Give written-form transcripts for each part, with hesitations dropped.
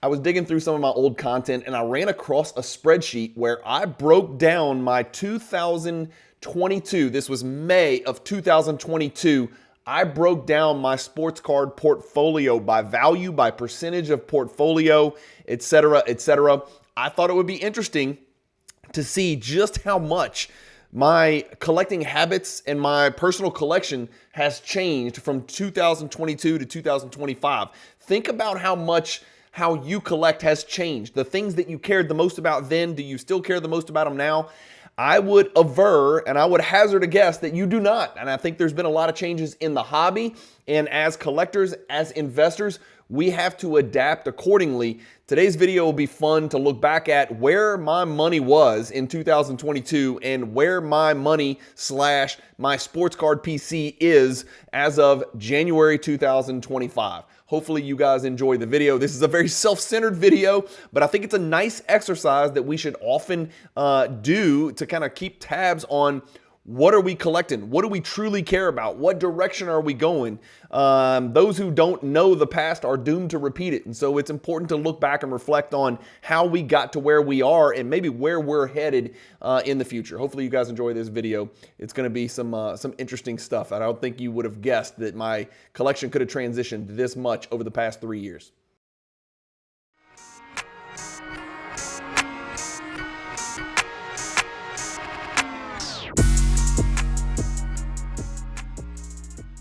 I was digging through some of my old content and I ran across a spreadsheet where I broke down my 2022, this was May of 2022, I broke down my sports card portfolio by value, by percentage of portfolio, etc., etc. I thought it would be interesting to see just how much my collecting habits and my personal collection has changed from 2022 to 2025. Think about how you collect has changed. The things that you cared the most about then, do you still care the most about them now? I would aver and I would hazard a guess that you do not. And I think there's been a lot of changes in the hobby. And as collectors, as investors, we have to adapt accordingly. Today's video will be fun to look back at where my money was in 2022 and where my money / my sports card PC is as of January 2025. Hopefully you guys enjoy the video. This is a very self-centered video, but I think it's a nice exercise that we should often do to kind of keep tabs on what are we collecting? What do we truly care about? What direction are we going? Those who don't know the past are doomed to repeat it. And so it's important to look back and reflect on how we got to where we are and maybe where we're headed in the future. Hopefully you guys enjoy this video. It's going to be some interesting stuff. I don't think you would have guessed that my collection could have transitioned this much over the past 3 years.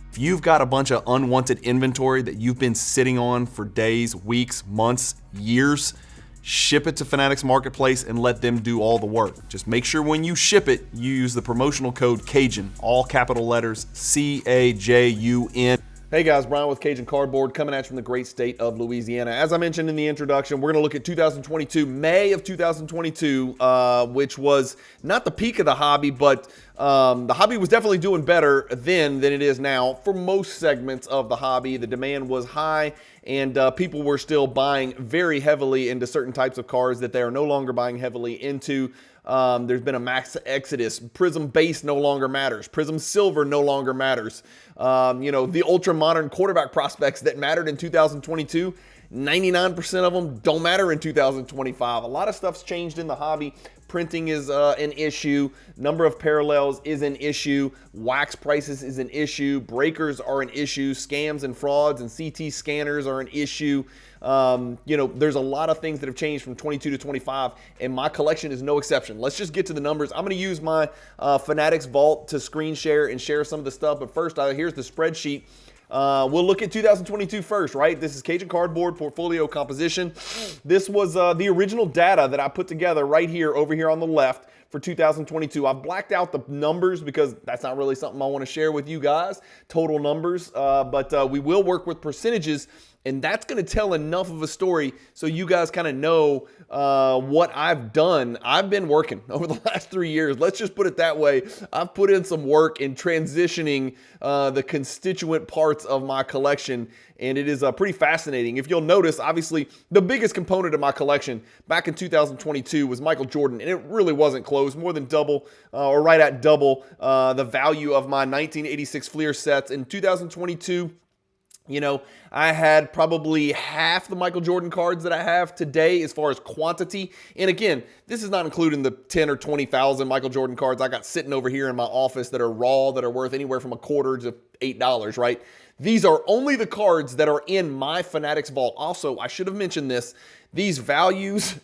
If you've got a bunch of unwanted inventory that you've been sitting on for days, weeks, months, years, ship it to Fanatics Marketplace and let them do all the work. Just make sure when you ship it, you use the promotional code CAJUN, all capital letters, CAJUN. Hey guys, Brian with Cajun Cardboard coming at you from the great state of Louisiana. As I mentioned in the introduction, we're going to look at 2022, May of 2022, which was not the peak of the hobby, but the hobby was definitely doing better then than it is now. For most segments of the hobby, the demand was high and people were still buying very heavily into certain types of cards that they are no longer buying heavily into. There's been a max exodus. Prism base no longer matters. Prism silver no longer matters. The ultra modern quarterback prospects that mattered in 2022, 99% of them don't matter in 2025. A lot of stuff's changed in the hobby. Printing is an issue. Number of parallels is an issue. Wax prices is an issue. Breakers are an issue. Scams and frauds and CT scanners are an issue. There's a lot of things that have changed from 22 to 25, and my collection is no exception. Let's just get to the numbers. I'm going to use my Fanatics Vault to screen share and share some of the stuff, but first, here's the spreadsheet. We'll look at 2022 first, right? This is Cajun Cardboard portfolio composition. This was the original data that I put together right here, over here on the left for 2022. I've blacked out the numbers because that's not really something I want to share with you guys, total numbers, but we will work with percentages. And that's going to tell enough of a story so you guys kind of know what I've done. I've been working over the last 3 years. Let's just put it that way. I've put in some work in transitioning the constituent parts of my collection, and it is pretty fascinating. If you'll notice, obviously, the biggest component of my collection back in 2022 was Michael Jordan, and it really wasn't close, more than double or right at double the value of my 1986 Fleer sets. In 2022, I had probably half the Michael Jordan cards that I have today as far as quantity. And again, this is not including the 10 or 20,000 Michael Jordan cards I got sitting over here in my office that are raw, that are worth anywhere from $1/4 to $8, right? These are only the cards that are in my Fanatics Vault. Also, I should have mentioned this. These values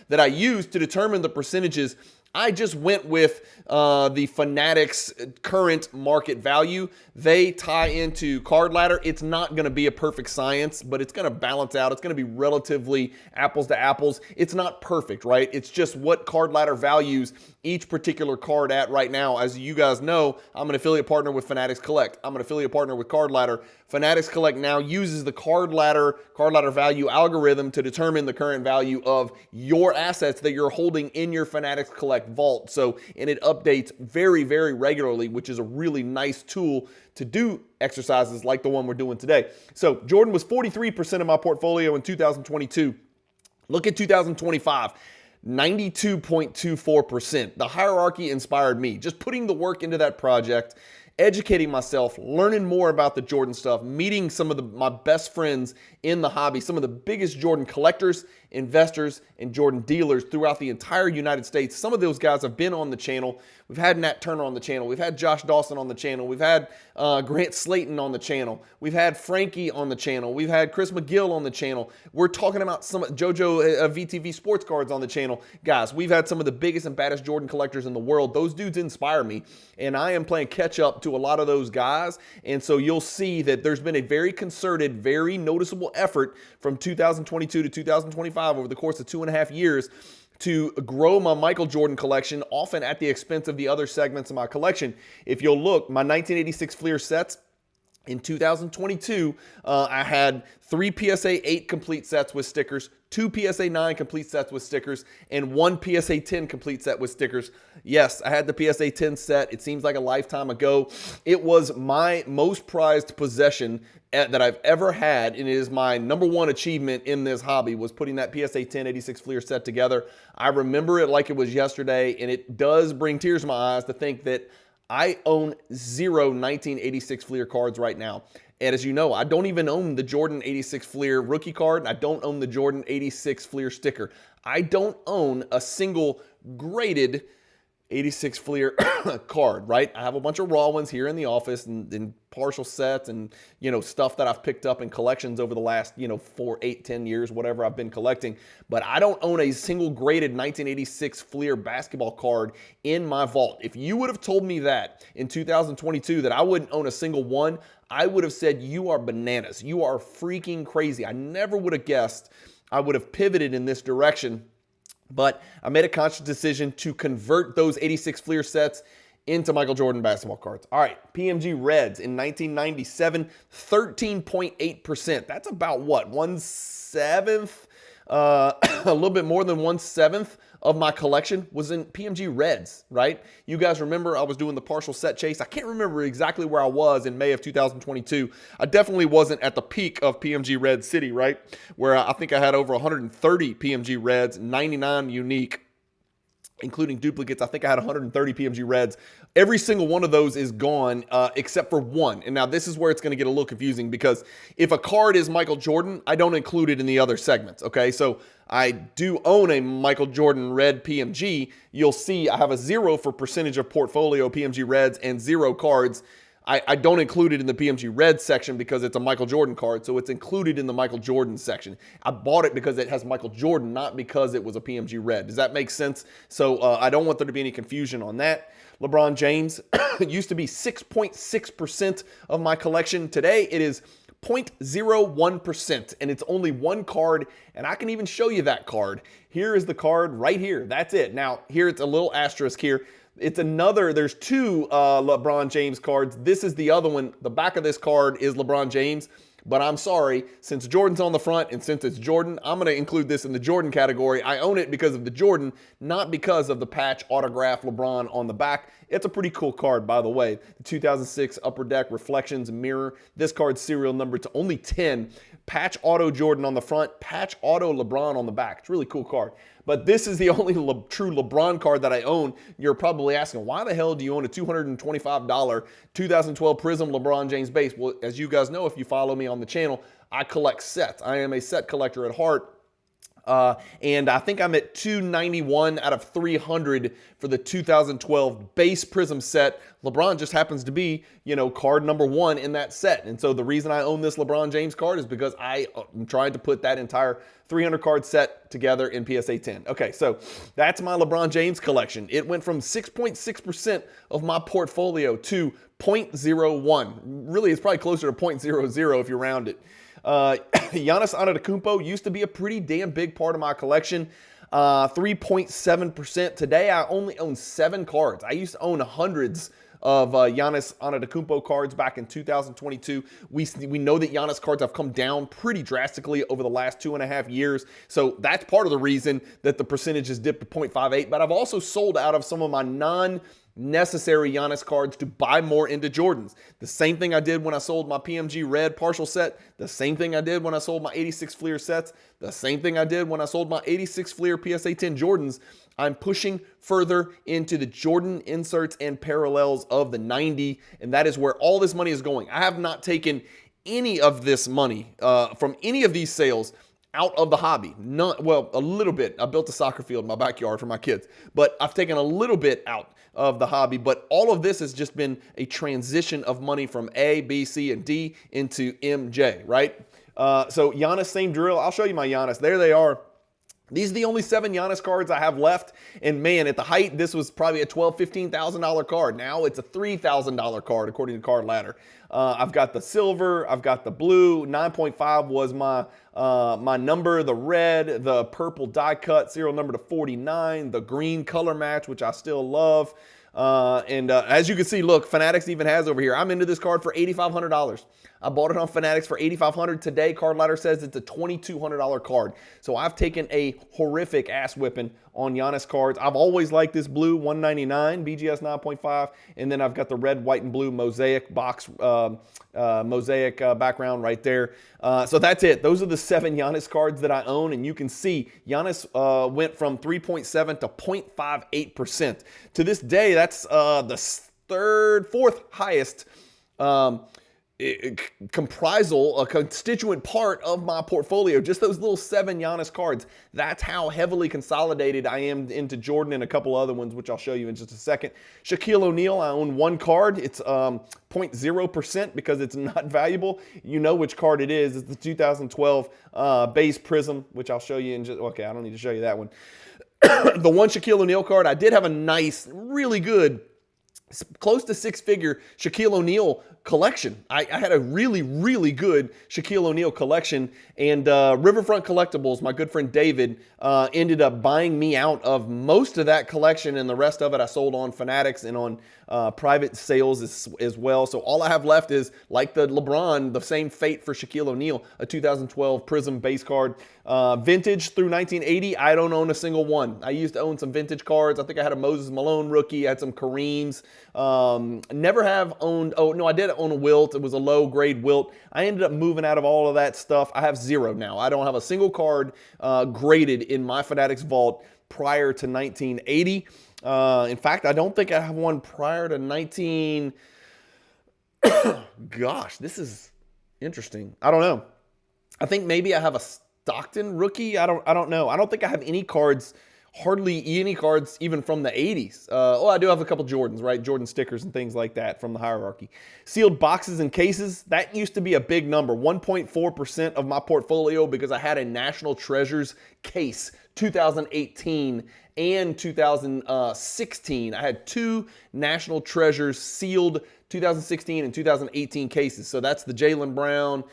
that I use to determine the percentages, I just went with the Fanatics current market value. They tie into Card Ladder. It's not going to be a perfect science, but it's going to balance out. It's going to be relatively apples to apples. It's not perfect, right? It's just what Card Ladder values each particular card at right now. As you guys know, I'm an affiliate partner with Fanatics Collect. I'm an affiliate partner with Card Ladder. Fanatics Collect now uses the Card Ladder value algorithm to determine the current value of your assets that you're holding in your Fanatics Collect Vault. And it updates very, very regularly, which is a really nice tool to do exercises like the one we're doing today. So Jordan was 43% of my portfolio in 2022. Look at 2025. 92.24%. The hierarchy inspired me. Just putting the work into that project educating myself, learning more about the Jordan stuff, meeting some of my best friends in the hobby, some of the biggest Jordan collectors, investors, and Jordan dealers throughout the entire United States. Some of those guys have been on the channel. We've had Nat Turner on the channel. We've had Josh Dawson on the channel. We've had Grant Slayton on the channel. We've had Frankie on the channel. We've had Chris McGill on the channel. We're talking about some JoJo VTV Sports Cards on the channel. Guys, we've had some of the biggest and baddest Jordan collectors in the world. Those dudes inspire me, and I am playing catch up to a lot of those guys. And so you'll see that there's been a very concerted, very noticeable effort from 2022 to 2025 over the course of 2.5 years to grow my Michael Jordan collection, often at the expense of the other segments of my collection. If you'll look, my 1986 Fleer sets, in 2022, I had 3 PSA 8 complete sets with stickers, 2 PSA 9 complete sets with stickers, and 1 PSA 10 complete set with stickers. Yes, I had the PSA 10 set. It seems like a lifetime ago. It was my most prized possession that I've ever had, and it is my #1 achievement in this hobby, was putting that PSA 10 86 Fleer set together. I remember it like it was yesterday, and it does bring tears to my eyes to think that I own 0 1986 Fleer cards right now. And as you know, I don't even own the Jordan 86 Fleer rookie card, and I don't own the Jordan 86 Fleer sticker. I don't own a single graded 86 Fleer card, right? I have a bunch of raw ones here in the office and partial sets and, stuff that I've picked up in collections over the last, 4, 8, 10 years, whatever I've been collecting. But I don't own a single graded 1986 Fleer basketball card in my vault. If you would have told me that in 2022 that I wouldn't own a single one, I would have said, you are bananas. You are freaking crazy. I never would have guessed I would have pivoted in this direction. But I made a conscious decision to convert those 86 Fleer sets into Michael Jordan basketball cards. All right, PMG Reds in 1997, 13.8%. That's about what, 1/7? A little bit more than 1/7 of my collection was in PMG Reds, right? You guys remember I was doing the partial set chase. I can't remember exactly where I was in May of 2022. I definitely wasn't at the peak of PMG Red City, right? Where I think I had over 130 PMG Reds, 99 unique, including duplicates. I think I had 130 PMG Reds. Every single one of those is gone except for one. And now this is where it's going to get a little confusing, because if a card is Michael Jordan, I don't include it in the other segments, okay? So I do own a Michael Jordan red PMG. You'll see I have a 0 for percentage of portfolio PMG Reds and 0 cards. I don't include it in the PMG Red section because it's a Michael Jordan card, so it's included in the Michael Jordan section. I bought it because it has Michael Jordan, not because it was a PMG Red. Does that make sense? So I don't want there to be any confusion on that. LeBron James used to be 6.6% of my collection. Today it is 0.01%, and it's only one card, and I can even show you that card. Here is the card right here. That's it. Now, here it's a little asterisk here. It's another, there's 2 LeBron James cards. This is the other one. The back of this card is LeBron James, but I'm sorry, since Jordan's on the front and since it's Jordan, I'm going to include this in the Jordan category. I own it because of the Jordan, not because of the patch autograph LeBron on the back. It's a pretty cool card, by the way. The 2006 Upper Deck Reflections Mirror. This card's serial number to only 10. Patch auto Jordan on the front, patch auto LeBron on the back. It's a really cool card. But this is the only true LeBron card that I own. You're probably asking, why the hell do you own a $225 2012 Prism LeBron James base? Well, as you guys know, if you follow me on the channel, I collect sets. I am a set collector at heart. And I think I'm at 291 out of 300 for the 2012 base Prism set. LeBron just happens to be, card #1 in that set. And so the reason I own this LeBron James card is because I am trying to put that entire 300 card set together in PSA 10. Okay, so that's my LeBron James collection. It went from 6.6% of my portfolio to 0.01. Really, it's probably closer to 0.00 if you round it. Giannis Antetokounmpo used to be a pretty damn big part of my collection. 3.7%. Today, I only own 7 cards. I used to own hundreds of Giannis Antetokounmpo cards back in 2022. We know that Giannis cards have come down pretty drastically over the last 2.5 years. So that's part of the reason that the percentage has dipped to 0.58. But I've also sold out of some of my necessary Giannis cards to buy more into Jordans. The same thing I did when I sold my PMG Red partial set. The same thing I did when I sold my 86 Fleer sets. The same thing I did when I sold my 86 Fleer PSA 10 Jordans. I'm pushing further into the Jordan inserts and parallels of the 90, and that is where all this money is going. I have not taken any of this money from any of these sales out of the hobby. None, well, a little bit. I built a soccer field in my backyard for my kids, but I've taken a little bit out of the hobby. But all of this has just been a transition of money from A, B, C, and D into MJ, right? So Giannis, same drill. I'll show you my Giannis. There they are. These are the only 7 Giannis cards I have left. And man, at the height, this was probably a $12,000, $15,000 card. Now it's a $3,000 card, according to Card Ladder. I've got the silver, I've got the blue. 9.5 was my number, the red, the purple die cut, serial number to 49, the green color match, which I still love. As you can see, look, Fanatics even has over here. I'm into this card for $8,500. I bought it on Fanatics for $8,500. Today, Card Ladder says it's a $2,200 card. So I've taken a horrific ass whipping on Giannis cards. I've always liked this blue 199 BGS 9.5, and then I've got the red, white, and blue mosaic box, mosaic background right there. So that's it. Those are the 7 Giannis cards that I own, and you can see Giannis went from 3.7 to 0.58%. To this day, that's the fourth highest comprisal, a constituent part of my portfolio. Just those little 7 Giannis cards. That's how heavily consolidated I am into Jordan and a couple other ones, which I'll show you in just a second. Shaquille O'Neal, I own 1 card. It's 0.0% because it's not valuable. You know which card it is. It's the 2012 base Prism, which I'll show you in just, okay, I don't need to show you that one. The one Shaquille O'Neal card, I did have a nice, really good, close to 6-figure Shaquille O'Neal collection. I had a really, really good Shaquille O'Neal collection, and Riverfront Collectibles, my good friend David, ended up buying me out of most of that collection, and the rest of it I sold on Fanatics and on private sales as well. So all I have left is, like the LeBron, the same fate for Shaquille O'Neal, a 2012 Prism base card. Vintage through 1980, I don't own a single one. I used to own some vintage cards. I think I had a Moses Malone rookie. I had some Kareems. Never have owned, oh no, I did own a Wilt. It was a low grade Wilt. I ended up moving out of all of that stuff. I have 0 now. I don't have a single card graded in my Fanatics vault prior to 1980. In fact, I don't think I have one prior to 19... Gosh, this is interesting. I don't know. I think maybe I have a Stockton rookie. I don't know. I don't think I have any cards, hardly any cards even from the 80s. Oh, I do have a couple Jordans, right? Jordan stickers and things like that from the hierarchy. Sealed boxes and cases, that used to be a big number, 1.4% of my portfolio, because I had a National Treasures case, 2018 and 2016. I had 2 National Treasures sealed 2016 and 2018 cases. So that's the Jaylen Brown,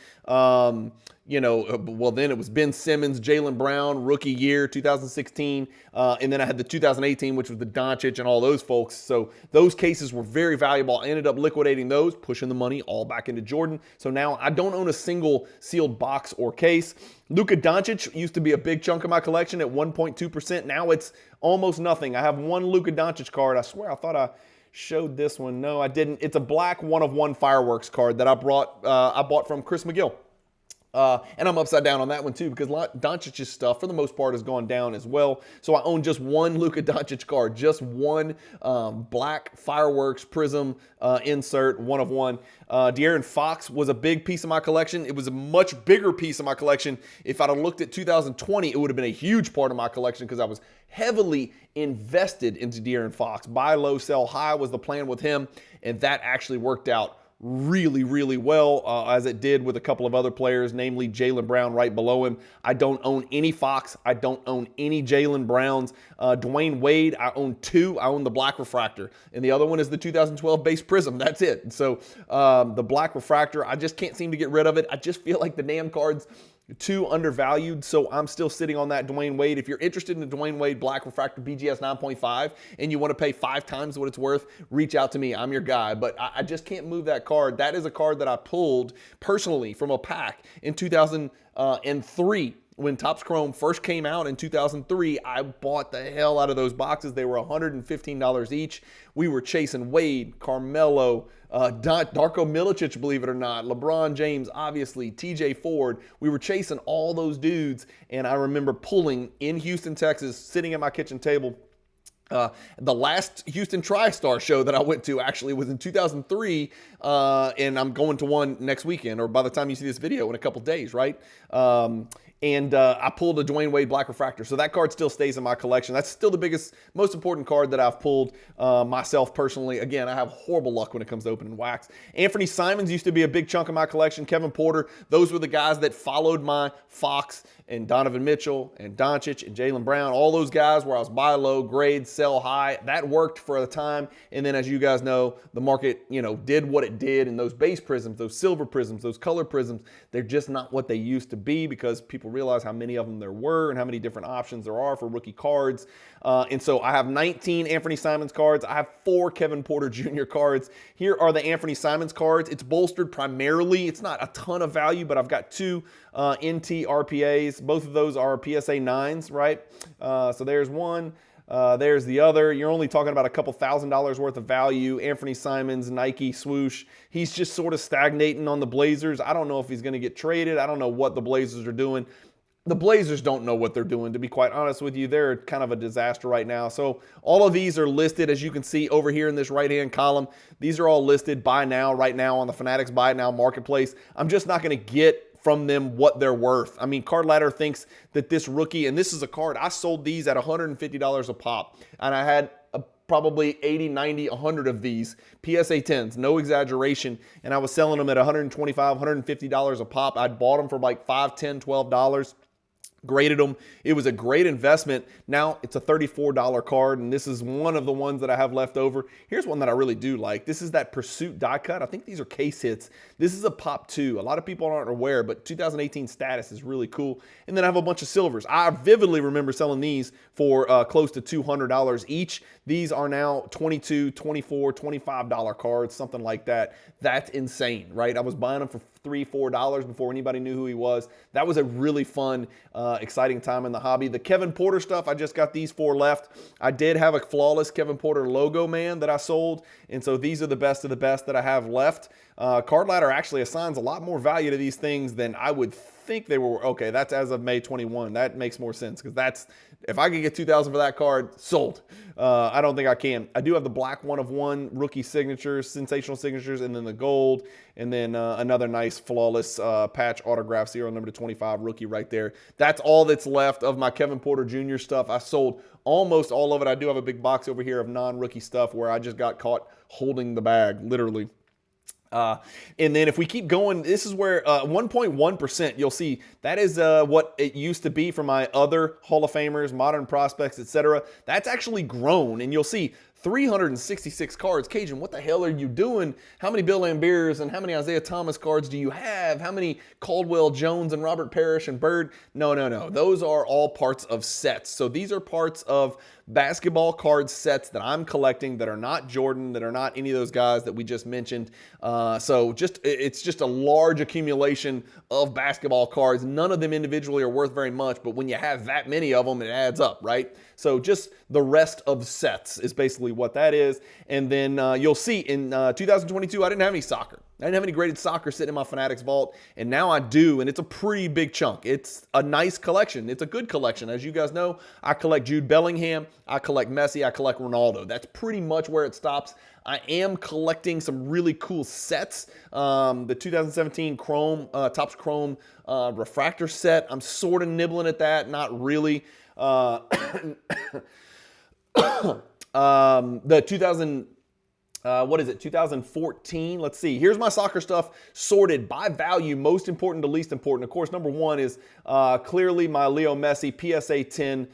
well, then it was Ben Simmons, Jaylen Brown, rookie year, 2016. And then I had the 2018, which was the Doncic and all those folks. So those cases were very valuable. I ended up liquidating those, pushing the money all back into Jordan. So now I don't own a single sealed box or case. Luka Doncic used to be a big chunk of my collection at 1.2%. Now it's almost nothing. I have 1 Luka Doncic card. I swear I thought I showed this one. No, I didn't. It's a black 1-of-1 fireworks card that I bought from Chris McGill. And I'm upside down on that one too, because Doncic's stuff for the most part has gone down as well. So I own just 1 Luka Doncic card, just 1 black fireworks prism insert, 1-of-1. De'Aaron Fox was a big piece of my collection. It was a much bigger piece of my collection. If I'd have looked at 2020, it would have been a huge part of my collection because I was heavily invested into De'Aaron Fox. Buy low, sell high was the plan with him, and that actually worked out really, really well, as it did with a couple of other players, namely Jaylen Brown right below him. I don't own any Fox. I don't own any Jaylen Browns. Dwayne Wade, I own 2. I own the Black Refractor, and the other one is the 2012 base Prism. That's it. So the Black Refractor, I just can't seem to get rid of it. I just feel like the damn card's too undervalued, so I'm still sitting on that Dwayne Wade. If you're interested in the Dwayne Wade Black Refractor BGS 9.5 and you want to pay 5 times what it's worth, reach out to me. I'm your guy, but I just can't move that card. That is a card that I pulled personally from a pack in 2003. when Topps Chrome first came out in 2003, I bought the hell out of those boxes. They were $115 each. We were chasing Wade, Carmelo, Darko Milicic, believe it or not, LeBron James, obviously, TJ Ford. We were chasing all those dudes, and I remember pulling in Houston, Texas, sitting at my kitchen table. The last Houston TriStar show that I went to actually was in 2003, and I'm going to one next weekend, or by the time you see this video, in a couple days, right? I pulled a Dwayne Wade Black Refractor. So that card still stays in my collection. That's still the biggest, most important card that I've pulled myself personally. Again, I have horrible luck when it comes to opening wax. Anthony Simons used to be a big chunk of my collection. Kevin Porter, those were the guys that followed my Fox and Donovan Mitchell and Doncic and Jaylen Brown. All those guys where I was buy low, grade, sell high. That worked for the time. And then as you guys know, the market, did what it did. And those base prisms, those silver prisms, those color prisms, they're just not what they used to be because people realize how many of them there were and how many different options there are for rookie cards. And so I have 19 Anthony Simons cards. I have 4 Kevin Porter Jr. cards. Here are the Anthony Simons cards. It's bolstered primarily. It's not a ton of value, but I've got 2 NT RPAs. Both of those are PSA 9s, right? So there's one. There's the other. You're only talking about a couple $1,000s worth of value. Anthony Simons, Nike swoosh. He's just sort of stagnating on the Blazers. I don't know if he's going to get traded. I don't know what the Blazers are doing. The Blazers don't know what they're doing, to be quite honest with you. They're kind of a disaster right now. So all of these are listed, as you can see over here in this right-hand column. These are all listed buy now, right now on the Fanatics Buy Now marketplace. I'm just not going to get from them what they're worth. I mean, Card Ladder thinks that this rookie, and this is a card, I sold these at $150 a pop, and I had probably 80, 90, 100 of these PSA 10s, no exaggeration, and I was selling them at $125, $150 a pop. I'd bought them for like $5, $10, $12. Graded them. It was a great investment. Now it's a $34 card, and this is one of the ones that I have left over. Here's one that I really do like. This is that Pursuit die cut. I think these are case hits. This is a Pop 2. A lot of people aren't aware, but 2018 status is really cool. And then I have a bunch of silvers. I vividly remember selling these for close to $200 each. These are now $22, $24, $25 cards, something like that. That's insane, right? I was buying them for $3, $4 before anybody knew who he was. That was a really fun, exciting time in the hobby. The Kevin Porter stuff, I just got these 4 left. I did have a flawless Kevin Porter logo man that I sold, and so these are the best of the best that I have left. Card Ladder actually assigns a lot more value to these things than I would think they were. Okay, that's as of May 21. That makes more sense because that's, if I could get $2,000 for that card, sold. I don't think I can. I do have the black 1 of 1 rookie signatures, sensational signatures, and then the gold, and then another nice flawless patch autograph, serial number 25 rookie right there. That's all that's left of my Kevin Porter Jr. stuff. I sold almost all of it. I do have a big box over here of non-rookie stuff where I just got caught holding the bag, literally. And then if we keep going, this is where 1.1%, you'll see that is what it used to be for my other Hall of Famers, modern prospects, etc. That's actually grown, and you'll see 366 cards. Cajun, what the hell are you doing? How many Bill Lambiers and how many Isaiah Thomas cards do you have? How many Caldwell Jones and Robert Parrish and Bird? No. Those are all parts of sets. So these are parts of basketball card sets that I'm collecting that are not Jordan, that are not any of those guys that we just mentioned. So it's just a large accumulation of basketball cards. None of them individually are worth very much, but when you have that many of them, it adds up, right? So just the rest of sets is basically what that is. And then you'll see in 2022, I didn't have any soccer. I didn't have any graded soccer sitting in my Fanatics vault, and now I do, and it's a pretty big chunk. It's a nice collection. It's a good collection. As you guys know, I collect Jude Bellingham, I collect Messi, I collect Ronaldo. That's pretty much where it stops. I am collecting some really cool sets. The 2017 Chrome, Topps Chrome refractor set, I'm sort of nibbling at that, not really. The 2014, let's see. Here's my soccer stuff sorted by value, most important to least important. Of course, number 1 is clearly my Leo Messi PSA 10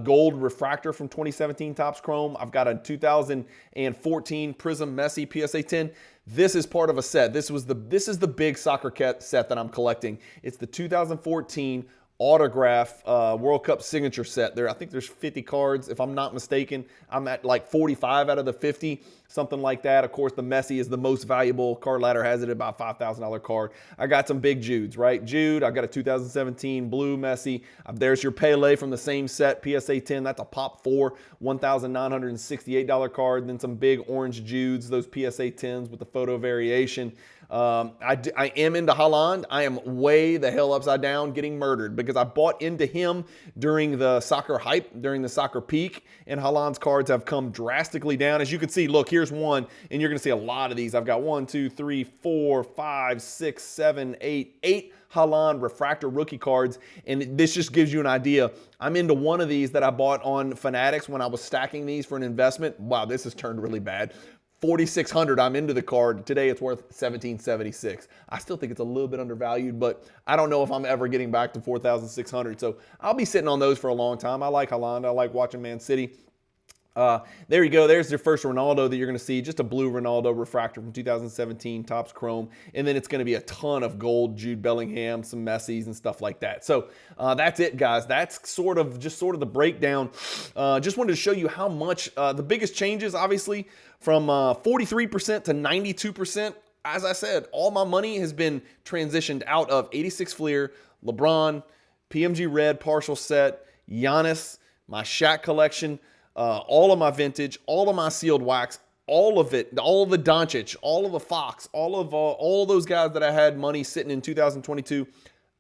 gold refractor from 2017 Topps Chrome. I've got a 2014 Prism Messi PSA 10. This is part of a set. This is the big soccer set that I'm collecting. It's the 2014 autograph World Cup signature set there. I think there's 50 cards, if I'm not mistaken. I'm at like 45 out of the 50, something like that. Of course, the Messi is the most valuable. Card Ladder has it at about $5,000 card. I got some big Judes, right? Jude, I got a 2017 blue Messi. There's your Pele from the same set, PSA 10. That's a Pop 4, $1,968 card. Then some big orange Judes, those PSA 10s with the photo variation. I am into Haaland. I am way the hell upside down getting murdered because I bought into him during the soccer hype, during the soccer peak, and Haaland's cards have come drastically down. As you can see, look, here's one, and you're going to see a lot of these. I've got 1, 2, 3, 4, 5, 6, 7, 8 Haaland refractor rookie cards, and this just gives you an idea. I'm into one of these that I bought on Fanatics when I was stacking these for an investment. Wow, this has turned really bad. 4,600, I'm into the card. Today it's worth 1,776. I still think it's a little bit undervalued, but I don't know if I'm ever getting back to 4,600. So I'll be sitting on those for a long time. I like Haaland. I like watching Man City. There you go. There's your first Ronaldo that you're going to see. Just a blue Ronaldo refractor from 2017, Topps Chrome. And then it's going to be a ton of gold Jude Bellingham, some Messis and stuff like that. So that's it, guys. That's sort of the breakdown. Just wanted to show you how much the biggest changes, obviously, from 43% to 92%. As I said, all my money has been transitioned out of 86 Fleer, LeBron, PMG Red partial set, Giannis, my Shaq collection, all of my vintage, all of my sealed wax, all of it, all of the Doncic, all of the Fox, all those guys that I had money sitting in 2022,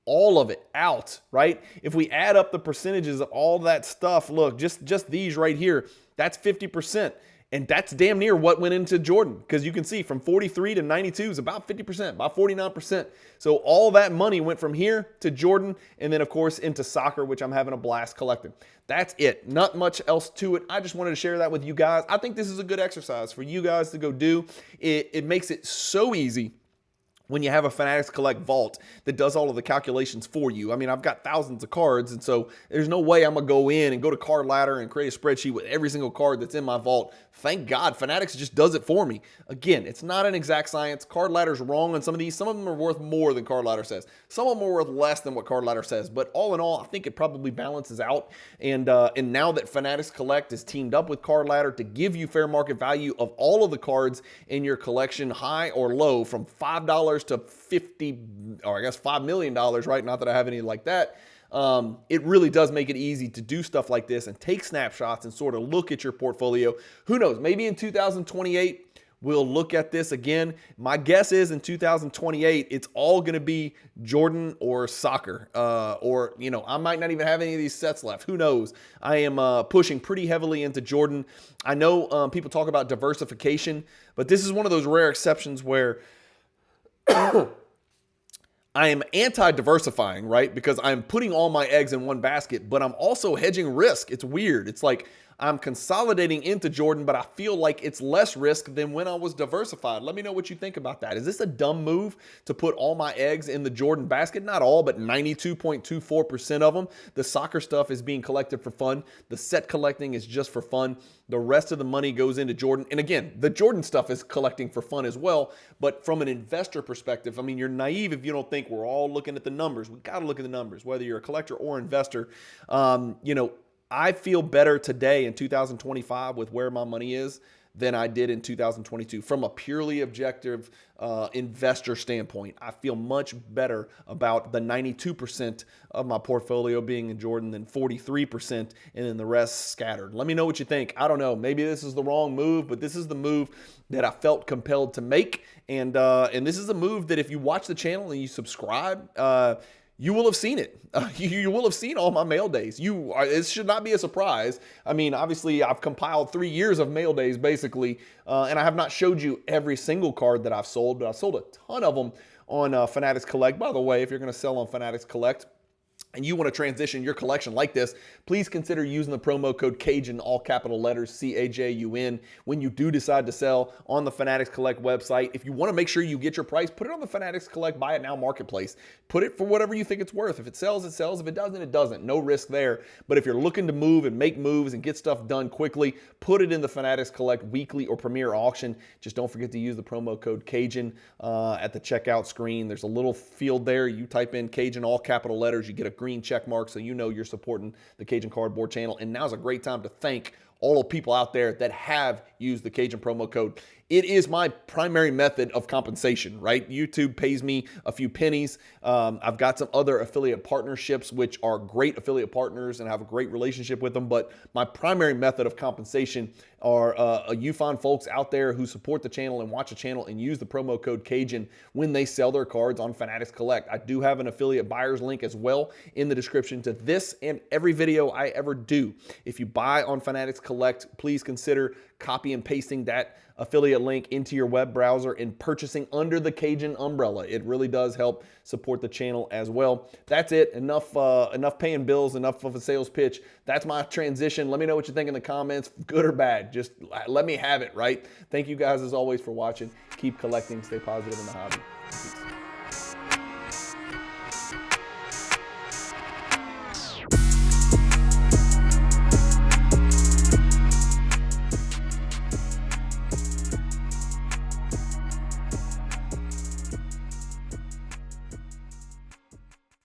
all of it out, right? If we add up the percentages of all that stuff, look, just these right here, that's 50%. And that's damn near what went into Jordan, because you can see from 43 to 92 is about 50%, about 49%. So all that money went from here to Jordan, and then, of course, into soccer, which I'm having a blast collecting. That's it. Not much else to it. I just wanted to share that with you guys. I think this is a good exercise for you guys to go do. It makes it so easy when you have a Fanatics Collect Vault that does all of the calculations for you. I mean, I've got thousands of cards, and so there's no way I'm going to go in and go to Card Ladder and create a spreadsheet with every single card that's in my vault. Thank God, Fanatics just does it for me. Again, it's not an exact science. Card Ladder's wrong on some of these. Some of them are worth more than Card Ladder says. Some of them are worth less than what Card Ladder says. But all in all, I think it probably balances out. And now that Fanatics Collect is teamed up with Card Ladder to give you fair market value of all of the cards in your collection, high or low, from $5 to $5 million, right? Not that I have any like that. It really does make it easy to do stuff like this and take snapshots and sort of look at your portfolio. Who knows? Maybe in 2028, we'll look at this again. My guess is in 2028, it's all going to be Jordan or soccer. Or, you know, I might not even have any of these sets left. Who knows? I am pushing pretty heavily into Jordan. I know people talk about diversification, but this is one of those rare exceptions where I am anti-diversifying, right? Because I'm putting all my eggs in one basket, but I'm also hedging risk. It's weird. It's like I'm consolidating into Jordan, but I feel like it's less risk than when I was diversified. Let me know what you think about that. Is this a dumb move to put all my eggs in the Jordan basket? Not all, but 92.24% of them. The soccer stuff is being collected for fun. The set collecting is just for fun. The rest of the money goes into Jordan. And again, the Jordan stuff is collecting for fun as well. But from an investor perspective, I mean, you're naive if you don't think we're all looking at the numbers. We got to look at the numbers, whether you're a collector or investor. You know, I feel better today in 2025 with where my money is than I did in 2022. From a purely objective investor standpoint, I feel much better about the 92% of my portfolio being in Jordan than 43% and then the rest scattered. Let me know what you think. I don't know. Maybe this is the wrong move, but this is the move that I felt compelled to make. And this is a move that if you watch the channel and you subscribe, you will have seen it. You will have seen all my mail days. It should not be a surprise. I mean, obviously, I've compiled 3 years of mail days, basically, and I have not showed you every single card that I've sold, but I've sold a ton of them on Fanatics Collect. By the way, if you're going to sell on Fanatics Collect, and you want to transition your collection like this, please consider using the promo code Cajun, all capital letters, C-A-J-U-N, when you do decide to sell on the Fanatics Collect website. If you want to make sure you get your price, put it on the Fanatics Collect Buy It Now marketplace. Put it for whatever you think it's worth. If it sells, it sells. If it doesn't, it doesn't. No risk there. But if you're looking to move and make moves and get stuff done quickly, put it in the Fanatics Collect weekly or premier auction. Just don't forget to use the promo code Cajun at the checkout screen. There's a little field there. You type in Cajun, all capital letters. You get a green check mark so you know you're supporting the Cajun Cardboard channel. And now's a great time to thank all the people out there that have used the Cajun promo code. It is my primary method of compensation, right? YouTube pays me a few pennies. I've got some other affiliate partnerships, which are great affiliate partners and I have a great relationship with them. But my primary method of compensation are you find folks out there who support the channel and watch the channel and use the promo code Cajun when they sell their cards on Fanatics Collect. I do have an affiliate buyer's link as well in the description to this and every video I ever do. If you buy on Fanatics Collect, please consider copy and pasting that affiliate link into your web browser and purchasing under the Cajun umbrella. It really does help support the channel as well. That's it. Enough paying bills, enough of a sales pitch. That's my transition. Let me know what you think in the comments, good or bad. Just let me have it, right? Thank you guys as always for watching. Keep collecting, stay positive in the hobby. Peace.